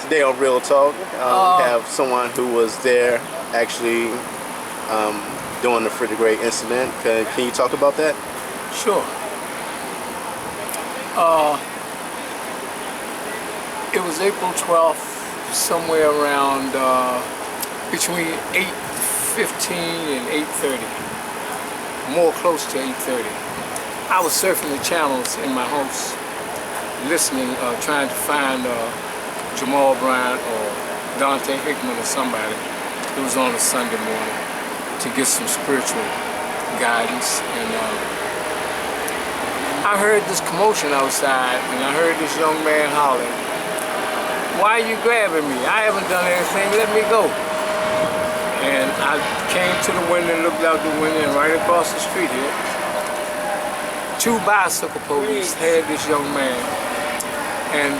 Today on Real Talk, we have someone who was there actually during the Freddie incident. Can you talk about that? Sure. It was April 12th, somewhere around between 8:15 and 8:30, more close to 8:30. I was surfing the channels in my house, listening, trying to find Jamal Bryant or Dante Hickman or somebody. It was on a Sunday morning to get some spiritual guidance, and I heard this commotion outside, and I heard this young man hollering, "Why are you grabbing me? I haven't done anything, let me go." And I came to the window and looked out the window, and right across the street here, two bicycle police had this young man, and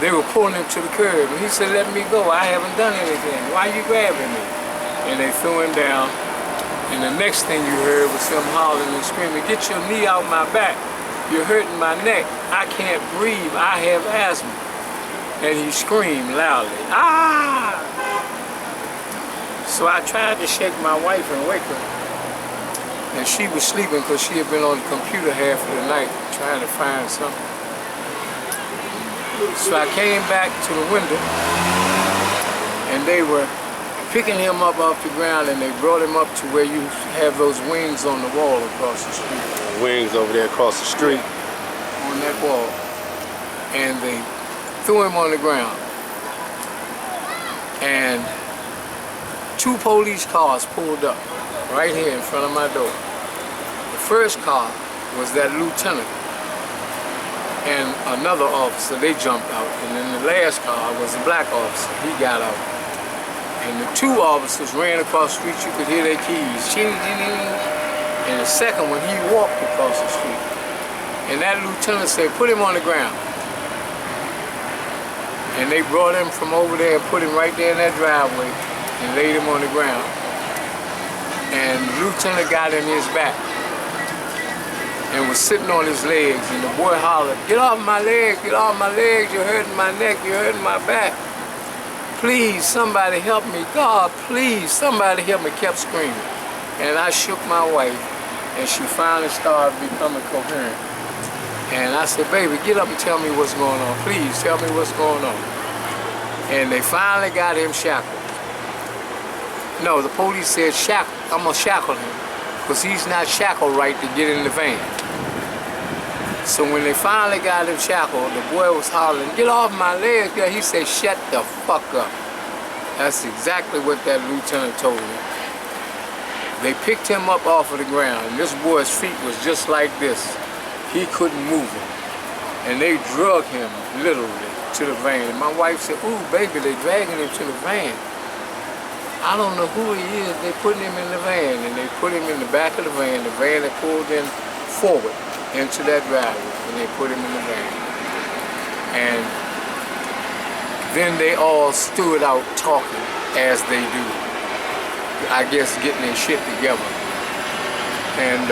they were pulling him to the curb, and he said, "Let me go, I haven't done anything. Why are you grabbing me?" And they threw him down, and the next thing you heard was him hollering and screaming, "Get your knee out my back. You're hurting my neck. I can't breathe. I have asthma." And he screamed loudly, "Ah!" So I tried to shake my wife and wake her. And she was sleeping because she had been on the computer half of the night trying to find something. So I came back to the window, and they were picking him up off the ground, and they brought him up to where you have those wings on the wall across the street. Wings over there across the street. On that wall. And they threw him on the ground. And two police cars pulled up right here in front of my door. The first car was that lieutenant and another officer. They jumped out. And then the last car was a black officer. He got out. And the two officers ran across the street. You could hear their keys. Ching, ching, ching. And the second one, he walked across the street. And that lieutenant said, "Put him on the ground." And they brought him from over there and put him right there in that driveway and laid him on the ground. And the lieutenant got in his back and was sitting on his legs, and the boy hollered, "Get off my legs, get off my legs, you're hurting my neck, you're hurting my back. Please, somebody help me. God, please, somebody help me," kept screaming. And I shook my wife, and she finally started becoming coherent. And I said, "Baby, get up and tell me what's going on. Please, tell me what's going on." And they finally got him shackled. No, the police said, "Shackle, I'm gonna shackle him, because he's not shackled right to get in the van." So when they finally got him shackled, the boy was hollering, "Get off my legs." He said, "Shut the fuck up." That's exactly what that lieutenant told me. They picked him up off of the ground, and this boy's feet was just like this. He couldn't move them. And they drug him, literally, to the van. And my wife said, "Ooh, baby, they dragging him to the van." I don't know who he is. They putting him in the van, and they put him in the back of the van. The van that pulled in forward into that driveway, and they put him in the van. And then they all stood out talking, as they do. I guess getting their shit together. And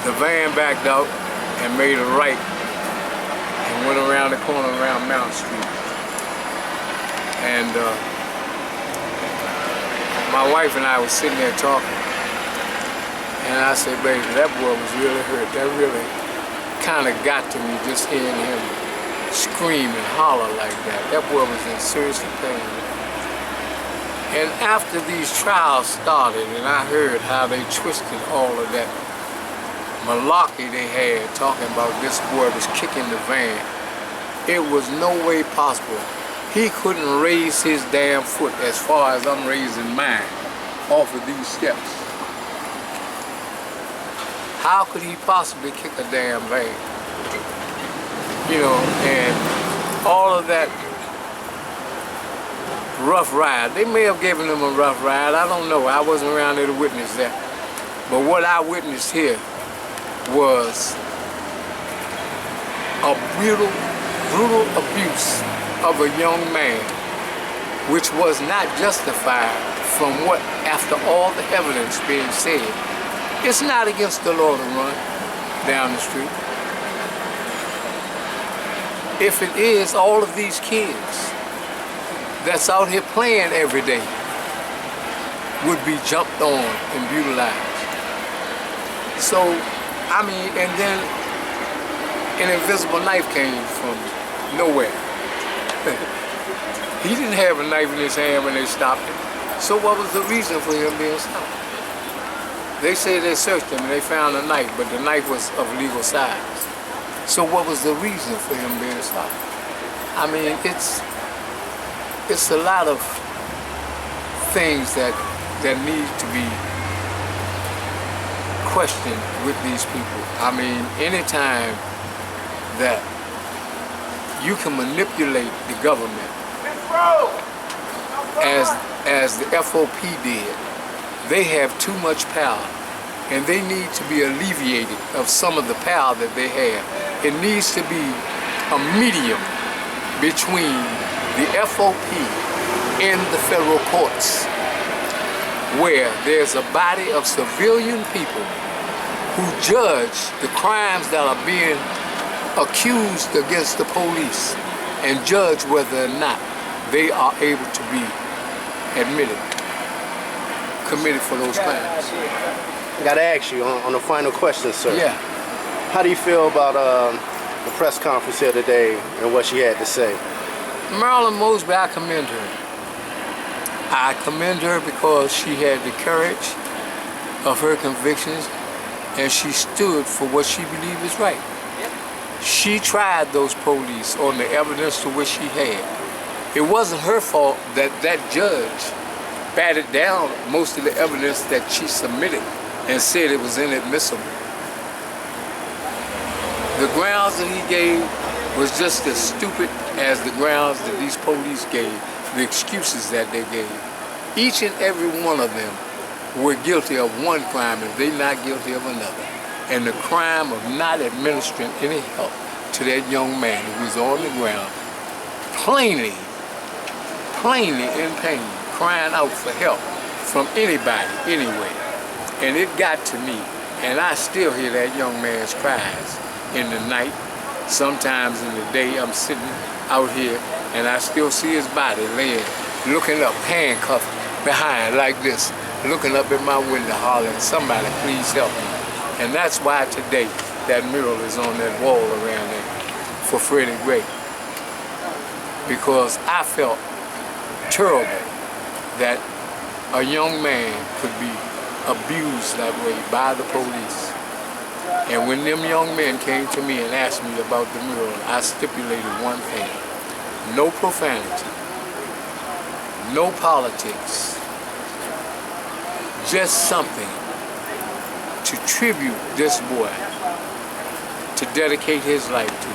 the van backed out and made a right and went around the corner around Mount Street. And my wife and I were sitting there talking. And I said, "Baby, that boy was really hurt. That really kind of got to me, just hearing him scream and holler like that. That boy was in serious pain." And after these trials started, and I heard how they twisted all of that malarkey they had, talking about this boy was kicking the van, it was no way possible. He couldn't raise his damn foot as far as I'm raising mine off of these steps. How could he possibly kick a damn van? You know, and all of that rough ride. They may have given him a rough ride, I don't know. I wasn't around there to witness that. But what I witnessed here was a brutal abuse of a young man, which was not justified from what, after all the evidence being said. It's not against the law to run down the street. if it is all of these kids that's out here playing every day would be jumped on and brutalized. So, I mean, and then an invisible knife came from nowhere. He didn't have a knife in his hand when they stopped him. So what was the reason for him being stopped? They say they searched him and they found a knife, but the knife was of legal size. So what was the reason for him being stopped? I mean, it's a lot of things that need to be questioned with these people. I mean, anytime that you can manipulate the government as the FOP did, they have too much power and they need to be alleviated of some of the power that they have. It needs to be a medium between the FOP and the federal courts, where there's a body of civilian people who judge the crimes that are being accused against the police and judge whether or not they are able to be committed for those crimes. I gotta ask you on the final question, sir. Yeah. How do you feel about the press conference here today and what she had to say? Marilyn Mosby, I commend her. I commend her because she had the courage of her convictions and she stood for what she believed is right. She tried those police on the evidence to which she had. It wasn't her fault that that judge batted down most of the evidence that she submitted and said it was inadmissible. The grounds that he gave was just as stupid as the grounds that these police gave, the excuses that they gave. Each and every one of them were guilty of one crime and they're not guilty of another. And the crime of not administering any help to that young man who was on the ground, plainly in pain, crying out for help from anybody, anywhere. And it got to me, and I still hear that young man's cries in the night. Sometimes in the day, I'm sitting out here, and I still see his body laying, looking up, handcuffed behind like this, looking up at my window, hollering, "Somebody please help me." And that's why today that mural is on that wall around there for Freddie Gray. Because I felt terrible that a young man could be abused that way by the police. And when them young men came to me and asked me about the mural, I stipulated one thing: no profanity, no politics, just something to tribute this boy, to dedicate his life to.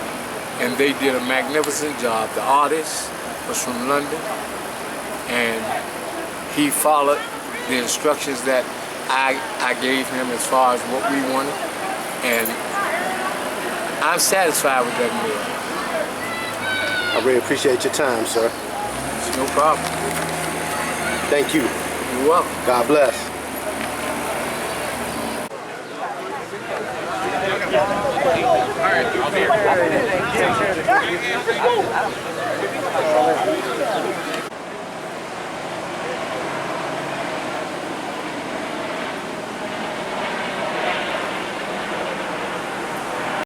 And they did a magnificent job. The artist was from London, and he followed the instructions that I gave him as far as what we wanted. And I'm satisfied with that mural. I really appreciate your time, sir. It's no problem. Thank you. You're welcome. God bless. All right, I'll be here.